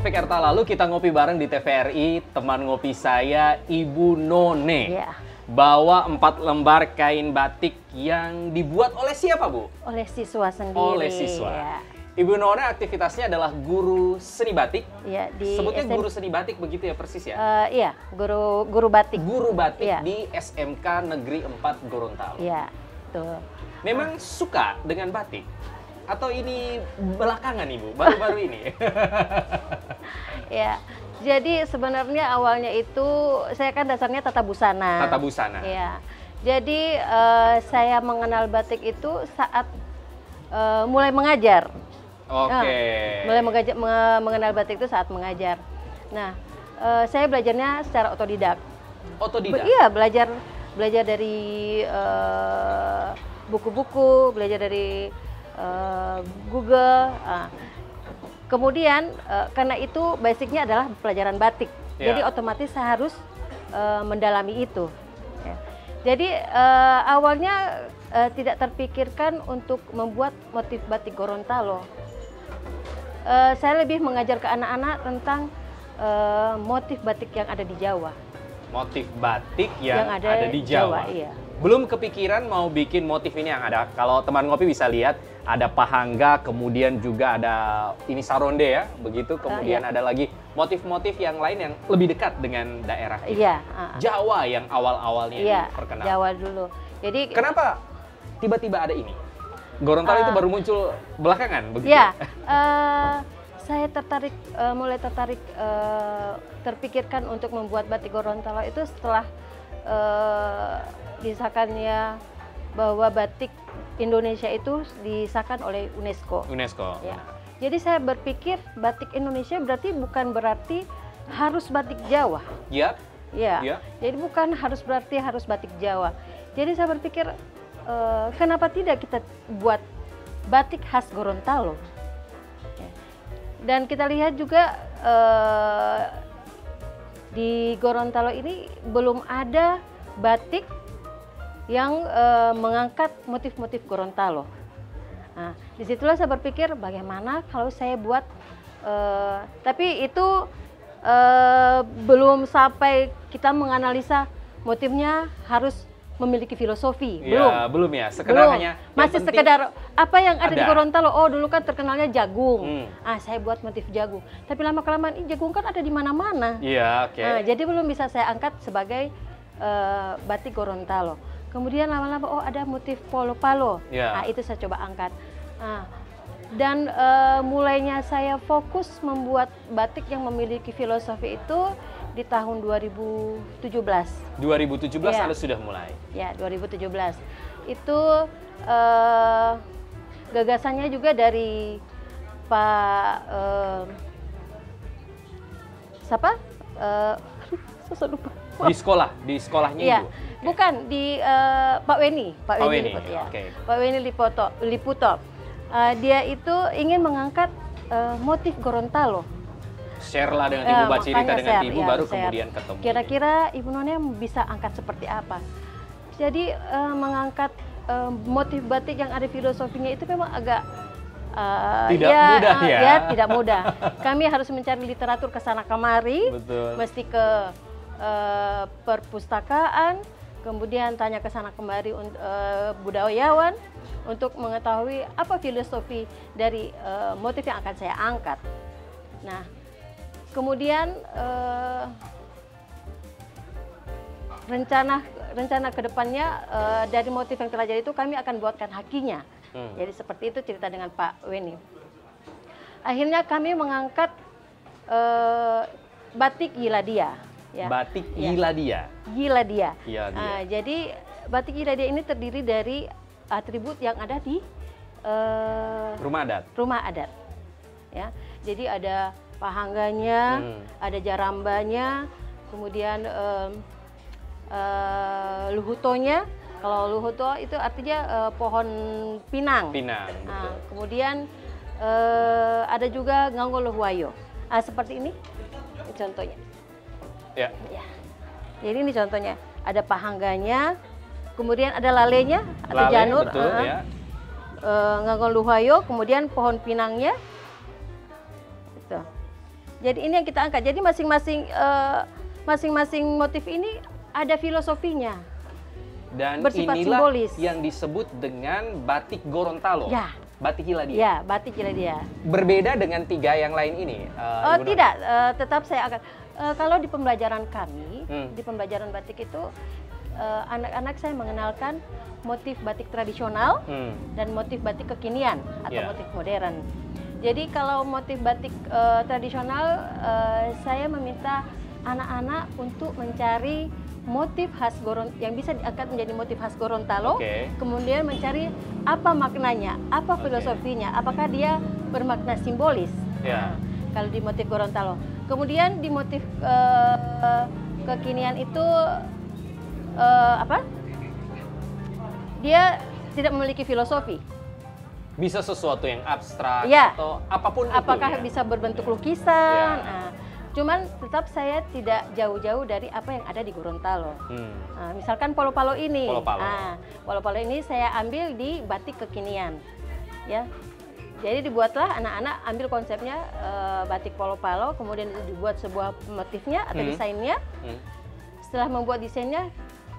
Taufik Erta, lalu kita ngopi bareng di TVRI, teman ngopi saya Ibu None. Ya. Bawa 4 lembar kain batik yang dibuat oleh siapa, Bu? Oleh siswa sendiri. Oleh siswa. Ya. Ibu None aktivitasnya adalah guru seni batik. Ya, di Sebutnya SM... guru seni batik begitu ya, persis ya? Iya, guru batik. Guru batik Ya. di SMK Negeri 4 Gorontalo. Iya, tuh. Memang suka dengan batik? Atau ini belakangan, Ibu? Baru-baru ini? Ya, jadi sebenarnya awalnya itu saya kan dasarnya tata busana. Tata busana. Ya, jadi saya mengenal batik itu saat mulai mengajar. Oke. Mulai mengenal batik itu saat mengajar. Nah, saya belajarnya secara otodidak. Otodidak? Iya, belajar dari buku-buku, belajar dari Google. Kemudian karena itu basicnya adalah pelajaran batik, Ya. jadi otomatis saya harus mendalami itu. Ya. Jadi awalnya tidak terpikirkan untuk membuat motif batik Gorontalo. Saya lebih mengajar ke anak-anak tentang motif batik yang ada di Jawa. Motif batik yang ada di Jawa. Iya. Belum kepikiran mau bikin motif ini yang ada. Kalau teman ngopi bisa lihat, ada pahangga, kemudian juga ada ini saronde ya, begitu. Kemudian Iya. ada lagi motif-motif yang lain yang lebih dekat dengan daerah kita. Iya. Jawa yang awal-awalnya Iya, terkenal. Jawa dulu. Jadi Kenapa tiba-tiba ada ini? Gorontalo itu baru muncul belakangan, begitu? ya, saya mulai tertarik terpikirkan untuk membuat batik Gorontalo itu setelah disahkannya bahwa batik Indonesia itu disahkan oleh UNESCO. UNESCO. Ya. Jadi saya berpikir batik Indonesia berarti harus batik Jawa. Ya. Ya. Ya. Jadi bukan berarti harus batik Jawa. Jadi saya berpikir kenapa tidak kita buat batik khas Gorontalo? Ya. Dan kita lihat juga di Gorontalo ini belum ada batik yang mengangkat motif-motif Gorontalo. Nah, disitulah saya berpikir bagaimana kalau saya buat, tapi itu belum sampai kita menganalisa motifnya harus memiliki filosofi, Belum ya. Sekedar hanya masih penting sekedar apa yang ada di ada. Gorontalo. Oh, dulu kan terkenalnya jagung. Saya buat motif jagung. Tapi lama-kelamaan jagung kan ada di mana-mana. Iya, oke. Nah, jadi belum bisa saya angkat sebagai batik Gorontalo. Kemudian lama-lama ada motif polo-palo. Ya. Nah, itu saya coba angkat. Nah, dan mulainya saya fokus membuat batik yang memiliki filosofi itu di tahun 2017. 2017 Ya. harus sudah mulai. Ya, 2017. Itu gagasannya juga dari Pak siapa? Saya lupa. Di sekolahnya Iya, Ibu. bukan di Pak Weni, Pak Weni Liputo, ya. oke. Pak Weni Liputo. Dia itu ingin mengangkat motif Gorontalo. Share lah dengan Ibu, cerita Makanya dengan share, Ibu, ya, baru share. kemudian ketemu. Kira-kira Ibu None bisa angkat seperti apa? Jadi mengangkat motif batik yang ada filosofinya itu memang agak Tidak mudah ya. Ya, tidak mudah. Kami harus mencari literatur ke sana kemari, Betul. mesti ke perpustakaan, kemudian tanya ke sana kemari budayawan untuk mengetahui apa filosofi dari motif yang akan saya angkat. Nah, kemudian rencana kedepannya dari motif yang telah jadi itu kami akan buatkan hakinya. Jadi seperti itu cerita dengan Pak Weni. Akhirnya kami mengangkat batik Giladia. Ya. Batik Ya. Giladia. Giladia. Giladia. Jadi batik Giladia ini terdiri dari atribut yang ada di Rumah adat. rumah adat. Ya, jadi ada pahangganya, ada jarambanya, kemudian luhutonya. Kalau luhuto itu artinya pohon pinang. Pinang. Nah, kemudian ada juga nganggol luhuayo. Seperti ini contohnya. Ya. Ya. Jadi ini contohnya, ada pahangganya, kemudian ada lalenya atau Lale, janur, betul, ya. nganggol luhayo, kemudian pohon pinangnya. Gitu. Jadi ini yang kita angkat. Jadi masing-masing motif ini ada filosofinya. Dan Bersifat inilah simbolis. yang disebut dengan batik Gorontalo. Ya. Batik Hiladia. Ya, batik Hiladia. Berbeda dengan 3 yang lain ini. Oh Ibu Nona? tidak, tetap saya akan. Kalau di pembelajaran kami, di pembelajaran batik itu anak-anak saya mengenalkan motif batik tradisional dan motif batik kekinian atau motif modern. Jadi kalau motif batik tradisional, saya meminta anak-anak untuk mencari motif khas yang bisa diangkat menjadi motif khas Gorontalo, kemudian mencari apa maknanya, apa filosofinya, apakah dia bermakna simbolis. Kalau di motif Gorontalo, kemudian di motif kekinian itu dia tidak memiliki filosofi. Bisa sesuatu yang abstrak atau apapun apakah itu, bisa berbentuk lukisan. Nah, cuman tetap saya tidak jauh-jauh dari apa yang ada di Gorontalo. Nah, misalkan polo-polo ini. Polo-polo ini saya ambil di batik kekinian. Ya. Jadi dibuatlah anak-anak ambil konsepnya batik polo-polo, kemudian dibuat sebuah motifnya atau desainnya. Setelah membuat desainnya,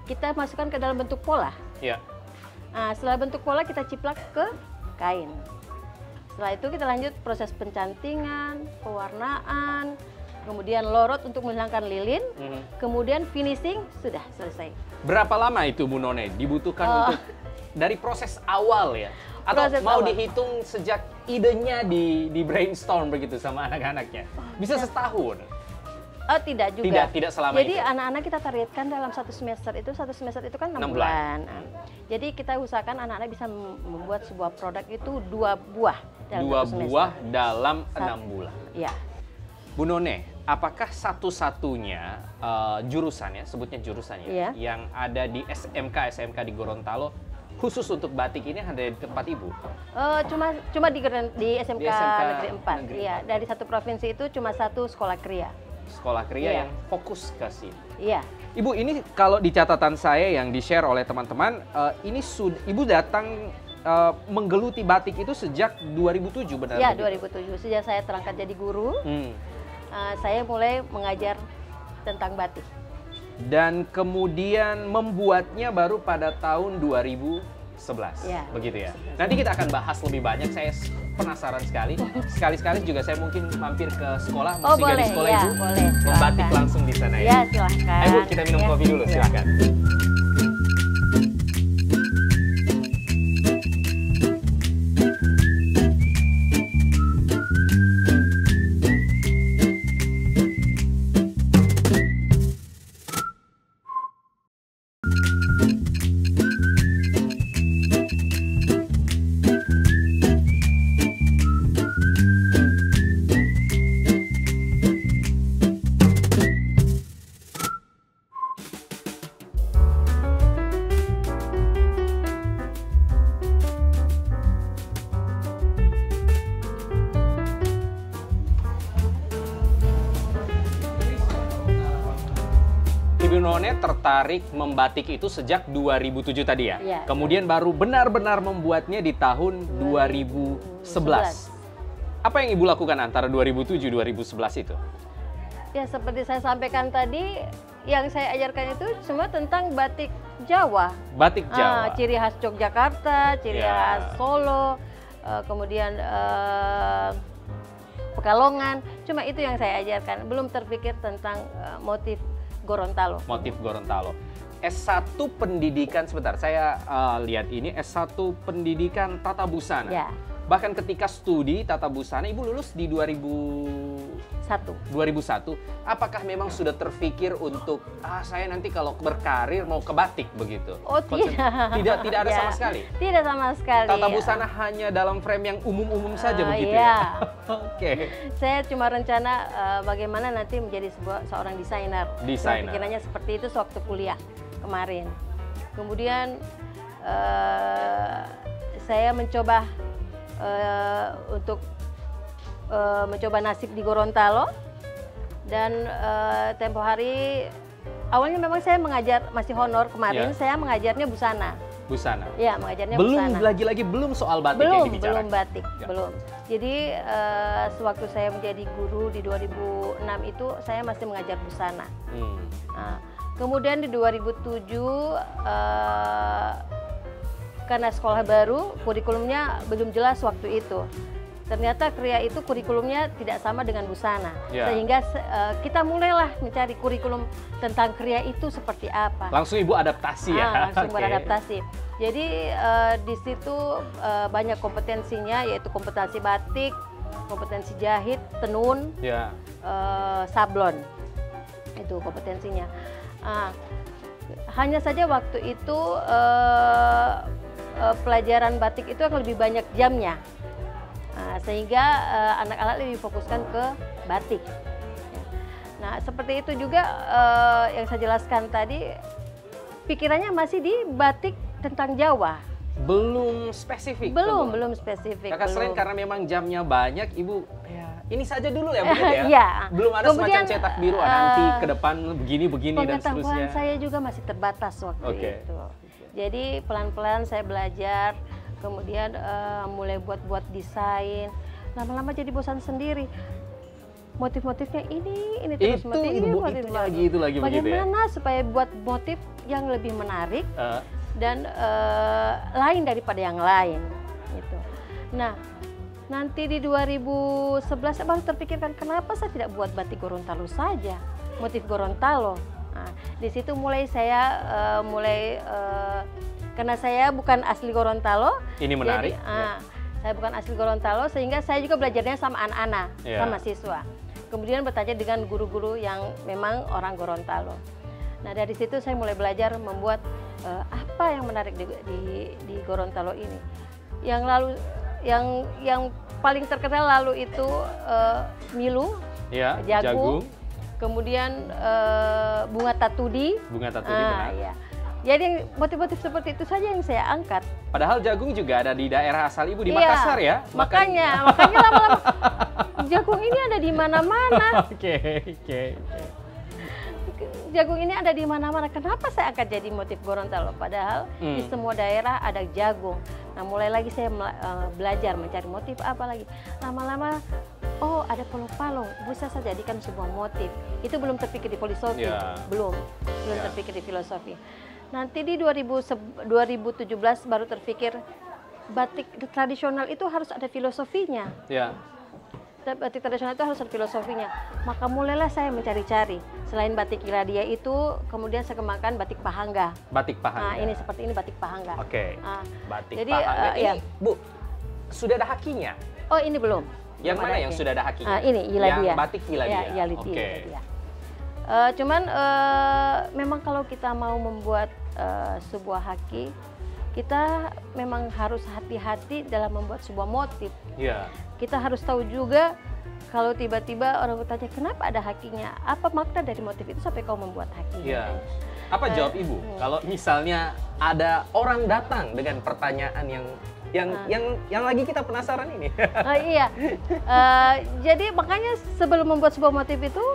kita masukkan ke dalam bentuk pola. Nah, setelah bentuk pola kita ciplak ke kain. Setelah itu kita lanjut proses pencantingan, pewarnaan, kemudian lorot untuk menghilangkan lilin, kemudian finishing, sudah selesai. Berapa lama itu Bu None dibutuhkan untuk dari proses awal ya? Atau proses mau awal dihitung sejak idenya di brainstorm begitu sama anak-anaknya? Bisa setahun? Oh tidak juga. Tidak selama Jadi itu. anak-anak kita targetkan dalam satu semester itu kan 6 bulan. Jadi kita usahakan anak-anak bisa membuat sebuah produk itu 2 buah dalam 2 buah dalam 6 bulan. Ya. Bu None, apakah satu-satunya jurusannya, sebutnya jurusannya, yang ada di SMK di Gorontalo khusus untuk batik ini ada di tempat Ibu? Cuma di SMK Negeri 4. Iya, dari satu provinsi itu cuma satu sekolah kriya. Sekolah kriya yang fokus ke sini. Iya. Ibu, ini kalau di catatan saya yang di-share oleh teman-teman, ini Ibu datang menggeluti batik itu sejak 2007 benar? Iya, 2007. Sejak saya terangkat jadi guru, saya mulai mengajar tentang batik. Dan kemudian membuatnya baru pada tahun 2011, begitu ya? Nanti kita akan bahas lebih banyak, saya penasaran sekali. Sekali-sekali juga saya mungkin mampir ke sekolah, musik di sekolah Ibu, membatik langsung di sana ya? Ya, silahkan. Ayo Bu, kita minum kopi dulu, silahkan. Ibu None tertarik membatik itu sejak 2007 tadi ya? Kemudian baru benar-benar membuatnya di tahun 2011. Apa yang Ibu lakukan antara 2007-2011 itu? Ya, seperti saya sampaikan tadi, yang saya ajarkan itu semua tentang batik Jawa. Batik Jawa. Ciri khas Yogyakarta, ciri khas Solo, kemudian Pekalongan. Cuma itu yang saya ajarkan. Belum terpikir tentang motif Gorontalo. Motif Gorontalo. S1 pendidikan, sebentar, saya lihat ini S1 pendidikan tata busana. Bahkan ketika studi tata busana, Ibu lulus di 2001. Apakah memang sudah terpikir untuk saya nanti kalau berkarir mau ke batik begitu? Oh tidak. Tidak ada sama sekali? Tidak sama sekali. Tata busana hanya dalam frame yang umum-umum saja begitu ya? Oke. Saya cuma rencana bagaimana nanti menjadi seorang desainer. Pikirannya seperti itu sewaktu kuliah kemarin. Kemudian saya mencoba untuk mencoba nasib di Gorontalo, dan tempo hari awalnya memang saya mengajar masih honor kemarin, saya mengajarnya busana. Busana. Ya, mengajarnya belum, busana. Lagi-lagi belum soal batik belum, yang dibicarakan. Belum batik, Ya. belum. Jadi sewaktu saya menjadi guru di 2006 itu saya masih mengajar busana. Nah, kemudian di 2007 karena sekolah baru, kurikulumnya belum jelas waktu itu. Ternyata kriya itu kurikulumnya tidak sama dengan busana, sehingga kita mulailah mencari kurikulum tentang kriya itu seperti apa. Langsung Ibu adaptasi ya? Langsung beradaptasi. Jadi di situ banyak kompetensinya, yaitu kompetensi batik, kompetensi jahit, tenun, sablon, itu kompetensinya. Hanya saja waktu itu pelajaran batik itu akan lebih banyak jamnya. Sehingga anak-anak lebih fokuskan ke batik. Nah, seperti itu juga yang saya jelaskan tadi, pikirannya masih di batik tentang Jawa. Belum spesifik. Belum spesifik. Kakak selain karena memang jamnya banyak, Ibu ya ini saja dulu ya, begitu ya? Ya. Belum ada kemudian, semacam cetak biru, nanti ke depan begini dan seterusnya. Pengetahuan saya juga masih terbatas waktu itu. Jadi pelan-pelan saya belajar. Kemudian mulai buat desain, lama-lama jadi bosan sendiri. Motif-motifnya ini terus motif lagi. Bagaimana supaya buat motif yang lebih menarik dan lain daripada yang lain, gitu. Nah, nanti di 2011 saya baru terpikirkan kenapa saya tidak buat batik Gorontalo saja, motif Gorontalo. Nah, di situ mulai saya karena saya bukan asli Gorontalo. Ini menarik. Jadi, saya bukan asli Gorontalo, sehingga saya juga belajarnya sama anak-anak, sama siswa. Kemudian bertanya dengan guru-guru yang memang orang Gorontalo. Nah, dari situ saya mulai belajar membuat apa yang menarik di Gorontalo ini. Yang paling terkenal lalu itu milu, jagung. Kemudian bunga tatudi. Benar. Ya. Jadi motif-motif seperti itu saja yang saya angkat. Padahal jagung juga ada di daerah asal Ibu di Makassar ya? Makanya lama-lama jagung ini ada di mana-mana. Oke. Jagung ini ada di mana-mana. Kenapa saya angkat jadi motif Gorontalo? Padahal di semua daerah ada jagung. Nah, mulai lagi saya belajar mencari motif apa lagi. Lama-lama, oh ada polong-palong, bisa saya jadikan sebuah motif. Itu belum terpikir di filosofi, belum terpikir di filosofi. Nanti di 2017 baru terpikir batik tradisional itu harus ada filosofinya. Batik tradisional itu harus ada filosofinya. Maka mulailah saya mencari-cari. Selain batik Iradia itu, kemudian saya kembangkan batik Pahangga. Batik Pahangga. Nah, ini seperti ini batik Pahangga. Batik Pahangga ini, Bu, sudah ada hakinya? Oh, ini belum. Yang mana yang sudah ada hakinya? Ini Iladia. Yang batik Iladia. Iladia. Cuman memang kalau kita mau membuat sebuah haki, kita memang harus hati-hati dalam membuat sebuah motif. Kita harus tahu juga kalau tiba-tiba orang bertanya kenapa ada hakinya, apa makna dari motif itu sampai kau membuat hakinya. Apa jawab Ibu kalau misalnya ada orang datang dengan pertanyaan yang lagi kita penasaran ini? Jadi makanya sebelum membuat sebuah motif itu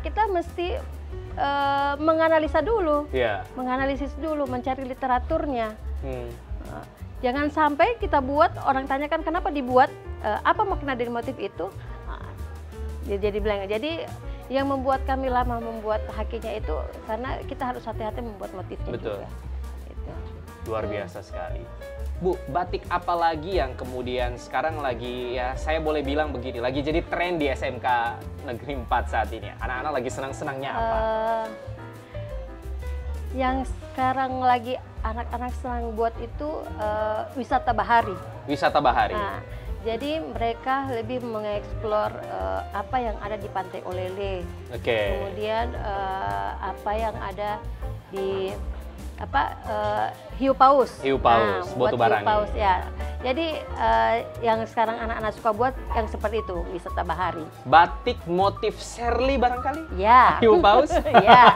kita mesti menganalisa dulu, menganalisis dulu, mencari literaturnya. Jangan sampai kita buat, orang tanyakan kenapa dibuat, apa makna dari motif itu, jadi bilang. Jadi yang membuat kami lama membuat hakinya itu karena kita harus hati-hati membuat motifnya. Betul. Juga. Gitu. Luar biasa sekali. Bu, batik apa lagi yang kemudian sekarang lagi, ya saya boleh bilang begini, lagi jadi tren di SMK Negeri 4 saat ini? Anak-anak lagi senang-senangnya apa? Yang sekarang lagi anak-anak senang buat itu wisata bahari. Wisata bahari. Nah, jadi mereka lebih mengeksplor apa yang ada di Pantai Olele. Kemudian apa yang ada di hiu paus. Botu Barangi. Hiu paus ya. Jadi yang sekarang anak-anak suka buat yang seperti itu, wisata bahari. Batik motif Shirley barangkali? Ya. Hiu paus? Ya.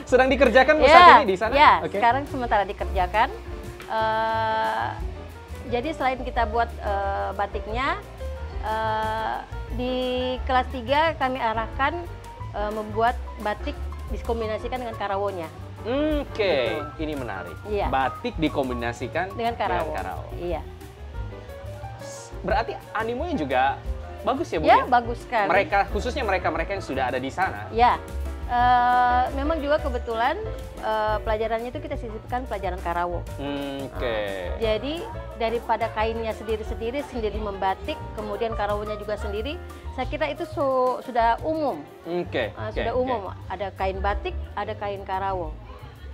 Sedang dikerjakan saat ini di sana? Ya, sekarang sementara dikerjakan. Jadi selain kita buat batiknya, di kelas 3 kami arahkan membuat batik dikombinasikan dengan karawonya. Oke, ini menarik. Iya. Batik dikombinasikan dengan karawo. Iya. Berarti animonya juga bagus ya, Bu? Ya, bagus sekali. Khususnya mereka-mereka yang sudah ada di sana. Ya, memang juga kebetulan pelajarannya itu kita sisipkan pelajaran karawo. Oke. Jadi daripada kainnya sendiri membatik, kemudian karawonya juga sendiri, saya kira itu sudah umum. Sudah umum. Ada kain batik, ada kain karawo.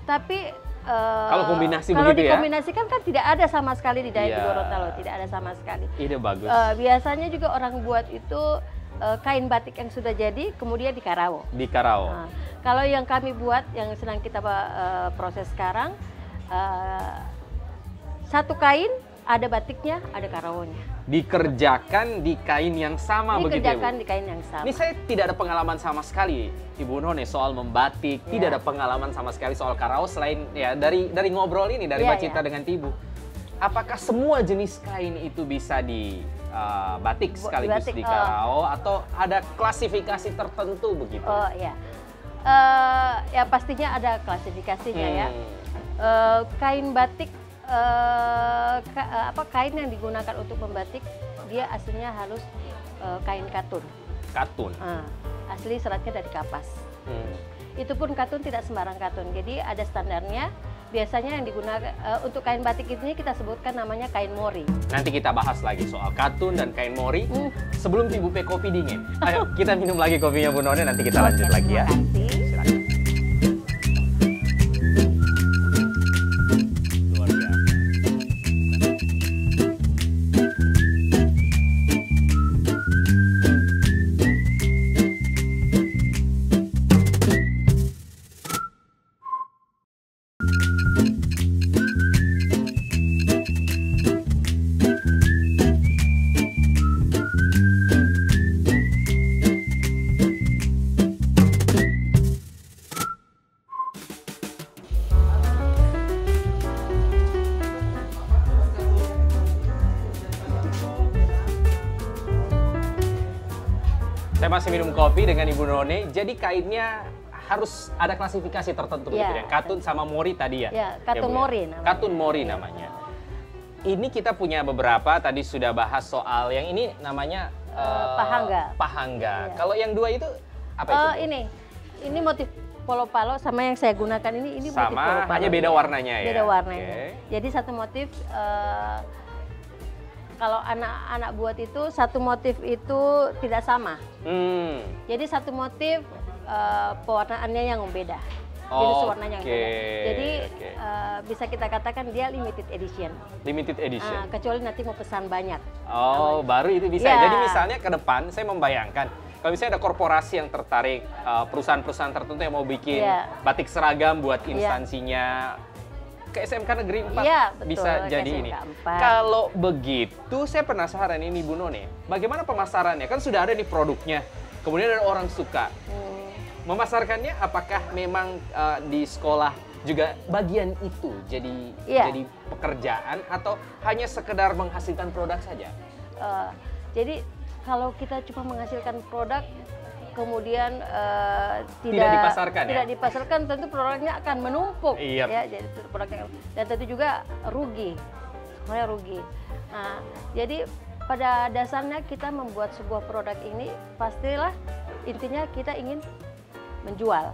Tapi kalau kombinasi kalau begitu ya? Dikombinasikan kan tidak ada sama sekali di Dayak di Gorontalo, tidak ada sama sekali. Ide bagus. Biasanya juga orang buat itu kain batik yang sudah jadi, kemudian di karawo. Di karawo. Kalau yang kami buat, yang sedang kita proses sekarang, satu kain ada batiknya, ada karawonya. Dikerjakan di kain yang sama begitu ya, Bu? Dikerjakan di kain yang sama. Ini saya tidak ada pengalaman sama sekali, Ibu None, soal membatik. Tidak ada pengalaman sama sekali soal karawo selain ya dari ngobrol ini, dari Mbak Cita dengan Tibu. Apakah semua jenis kain itu bisa di batik sekaligus di karawo atau ada klasifikasi tertentu begitu? Oh iya, ya pastinya ada klasifikasinya ya. Kain batik, kain yang digunakan untuk membatik dia aslinya harus kain katun. Katun. Asli seratnya dari kapas. Itu pun katun tidak sembarang katun. Jadi ada standarnya. Biasanya yang digunakan untuk kain batik ini kita sebutkan namanya kain mori. Nanti kita bahas lagi soal katun dan kain mori. Sebelum Tibu P kopi dingin. Ayo kita minum lagi kopinya Bu None, nanti kita lanjut lagi ya. Silakan. Saya masih minum kopi dengan Ibu None. Jadi kainnya harus ada klasifikasi tertentu gitu ya. Katun sama mori tadi ya. Ya, katun mori namanya. Katun mori namanya. Ini kita punya beberapa, tadi sudah bahas soal yang ini namanya pahangga. Pahangga. Kalau yang dua itu apa itu? Ini motif polo-palo sama yang saya gunakan ini motif polo-palo. Sama, hanya beda warnanya ya. Beda warnanya. Jadi satu motif kalau anak-anak buat itu satu motif itu tidak sama. Jadi satu motif pewarnaannya yang beda. Jenis warnanya yang beda. Jadi bisa kita katakan dia limited edition. Limited edition. Kecuali nanti mau pesan banyak. Oh, baru itu bisa. Jadi misalnya ke depan saya membayangkan kalau misalnya ada korporasi yang tertarik, perusahaan-perusahaan tertentu yang mau bikin batik seragam buat instansinya. Ke SMK Negeri 4 bisa jadi ini. Kalau begitu, saya penasaran ini Bu None, bagaimana pemasarannya? Kan sudah ada nih produknya, kemudian ada orang suka. Memasarkannya apakah memang di sekolah juga bagian itu jadi pekerjaan atau hanya sekedar menghasilkan produk saja? Jadi kalau kita cuma menghasilkan produk kemudian tidak dipasarkan, tentu produknya akan menumpuk. Ya, jadi produknya, dan tentu juga rugi, semuanya rugi. Nah, jadi pada dasarnya kita membuat sebuah produk ini pastilah intinya kita ingin menjual.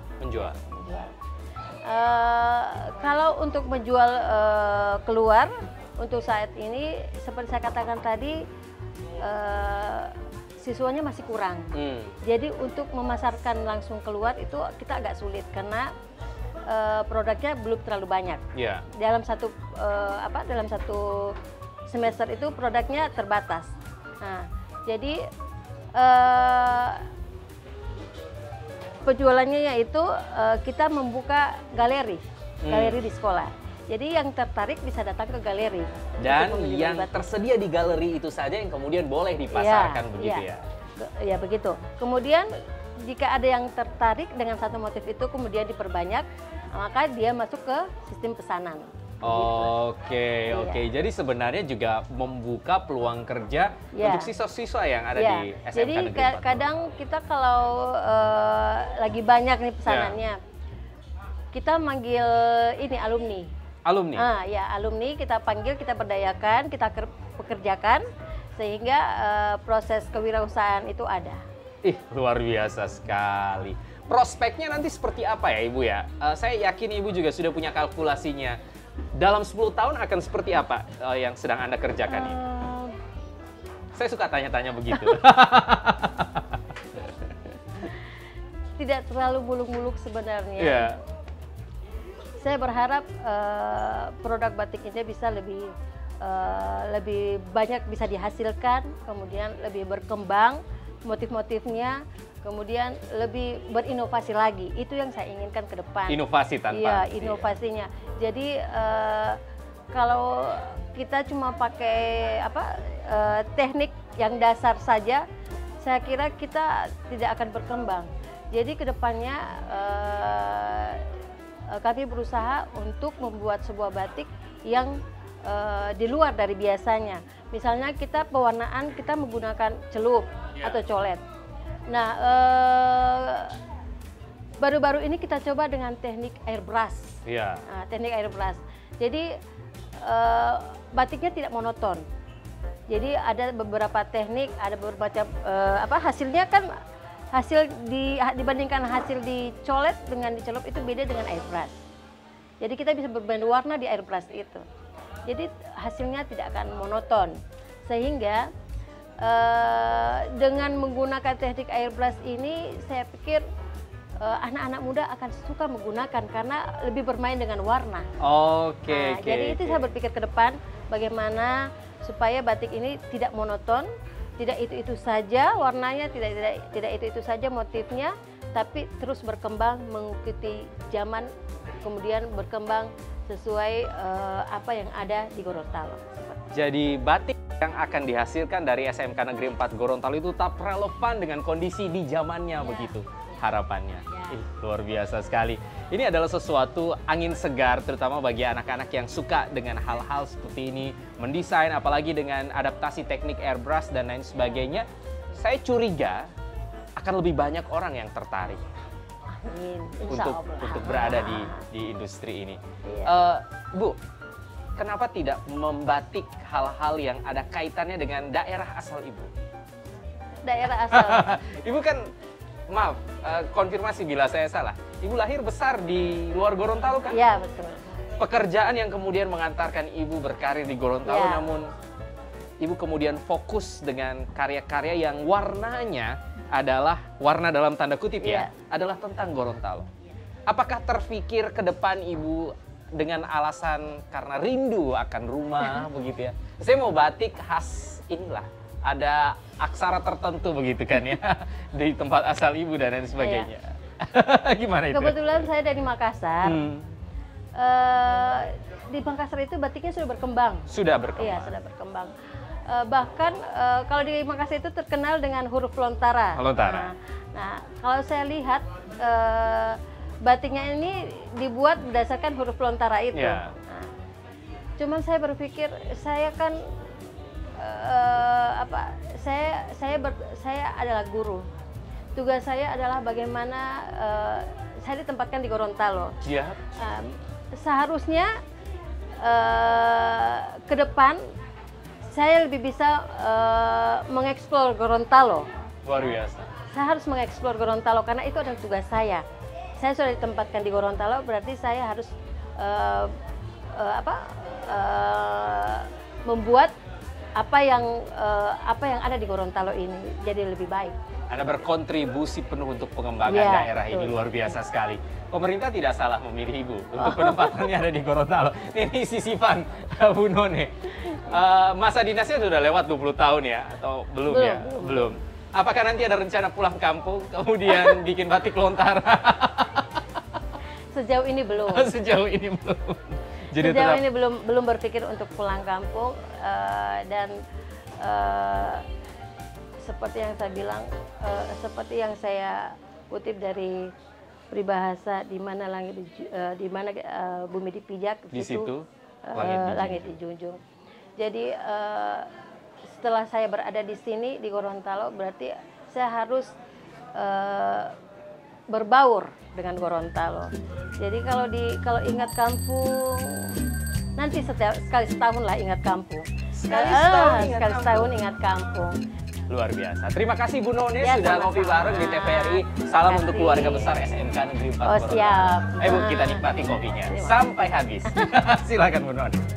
Kalau untuk menjual keluar, untuk saat ini seperti saya katakan tadi, siswanya masih kurang. Jadi untuk memasarkan langsung keluar itu kita agak sulit karena produknya belum terlalu banyak. Dalam satu semester itu produknya terbatas. Nah, jadi penjualannya yaitu kita membuka galeri di sekolah. Jadi yang tertarik bisa datang ke galeri. Dan yang tersedia di galeri itu saja yang kemudian boleh dipasarkan begitu ya? Ya begitu. Kemudian jika ada yang tertarik dengan satu motif itu kemudian diperbanyak, maka dia masuk ke sistem pesanan. Oke. Jadi sebenarnya juga membuka peluang kerja untuk siswa-siswa yang ada di SMK Negeri 4. Jadi kadang kita kalau lagi banyak nih pesanannya, kita manggil ini alumni. Alumni? Ya alumni kita panggil, kita berdayakan, kita pekerjakan sehingga proses kewirausahaan itu ada. Ih, luar biasa sekali. Prospeknya nanti seperti apa ya Ibu ya? Saya yakin Ibu juga sudah punya kalkulasinya. Dalam 10 tahun akan seperti apa yang sedang Anda kerjakan ini? Saya suka tanya-tanya begitu. Tidak terlalu muluk-muluk sebenarnya. Yeah. Saya berharap produk batik ini bisa lebih banyak bisa dihasilkan, kemudian lebih berkembang motif-motifnya, kemudian lebih berinovasi lagi. Itu yang saya inginkan ke depan. Inovasi tanpa. Iya, inovasinya. Jadi kalau kita cuma pakai teknik yang dasar saja, saya kira kita tidak akan berkembang. Jadi kedepannya kami berusaha untuk membuat sebuah batik yang di luar dari biasanya. Misalnya kita pewarnaan kita menggunakan celup atau colet. Nah, baru-baru ini kita coba dengan teknik airbrush. Nah, teknik airbrush. Jadi batiknya tidak monoton. Jadi ada beberapa teknik, ada beberapa hasilnya kan dibandingkan hasil dicolet dengan dicelup itu beda dengan airbrush. Jadi kita bisa bermain warna di airbrush itu. Jadi hasilnya tidak akan monoton. Sehingga dengan menggunakan teknik airbrush ini saya pikir anak-anak muda akan suka menggunakan karena lebih bermain dengan warna. Jadi itu saya berpikir ke depan bagaimana supaya batik ini tidak monoton. Tidak itu saja warnanya, tidak itu saja motifnya, tapi terus berkembang mengikuti zaman, kemudian berkembang sesuai apa yang ada di Gorontalo. Jadi batik yang akan dihasilkan dari SMK Negeri 4 Gorontalo itu tetap relevan dengan kondisi di zamannya, begitu harapannya. Luar biasa sekali. Ini adalah sesuatu angin segar terutama bagi anak-anak yang suka dengan hal-hal seperti ini, mendesain apalagi dengan adaptasi teknik airbrush dan lain sebagainya. Saya curiga akan lebih banyak orang yang tertarik untuk berada di industri ini. Bu, kenapa tidak membatik hal-hal yang ada kaitannya dengan daerah asal Ibu? Daerah asal? Ibu kan, maaf, konfirmasi bila saya salah. Ibu lahir besar di luar Gorontalo kan? Iya, betul. Pekerjaan yang kemudian mengantarkan Ibu berkarir di Gorontalo, namun Ibu kemudian fokus dengan karya-karya yang warnanya adalah, warna dalam tanda kutip adalah tentang Gorontalo. Apakah terfikir ke depan Ibu dengan alasan karena rindu akan rumah begitu ya? Saya mau batik khas inilah, ada aksara tertentu begitu kan ya, di tempat asal Ibu dan lain sebagainya. Gimana itu? Kebetulan saya dari Makassar. Di Makassar itu batiknya sudah berkembang. Sudah berkembang? Iya, sudah berkembang. Bahkan kalau di Makassar itu terkenal dengan huruf lontara. Nah, kalau saya lihat batiknya ini dibuat berdasarkan huruf lontara itu. Nah, cuman saya berpikir, saya kan saya adalah guru. Tugas saya adalah bagaimana saya ditempatkan di Gorontalo. Seharusnya ke depan saya lebih bisa mengeksplor Gorontalo. Luar biasa. Saya harus mengeksplor Gorontalo karena itu adalah tugas saya. Saya sudah ditempatkan di Gorontalo, berarti saya harus membuat apa yang ada di Gorontalo ini jadi lebih baik. Anda berkontribusi penuh untuk pengembangan daerah ini, luar biasa sekali. Pemerintah tidak salah memilih Ibu untuk penempatannya ada di Gorontalo. Ini sisipan Bu None. Masa dinasnya sudah lewat 20 tahun ya? Atau belum ya? Belum. Apakah nanti ada rencana pulang kampung, kemudian bikin batik lontar? Sejauh ini belum. Sejauh ini belum. Jadi sejauh ini belum berpikir untuk pulang kampung, dan seperti yang saya bilang, seperti yang saya kutip dari peribahasa, di mana bumi dipijak, di situ langit dijunjung. Jadi setelah saya berada di sini di Gorontalo, berarti saya harus berbaur dengan Gorontalo. Jadi kalau ingat kampung, nanti sekali setahun lah ingat kampung. Sekali setahun ingat kampung. Luar biasa. Terima kasih Bu None Ya, sudah ngopi bareng di TVRI. Salam untuk keluarga besar SMK Negeri 4 Gorontalo. Siap. Bu, kita nikmati kopinya sampai habis. Silakan Bu None.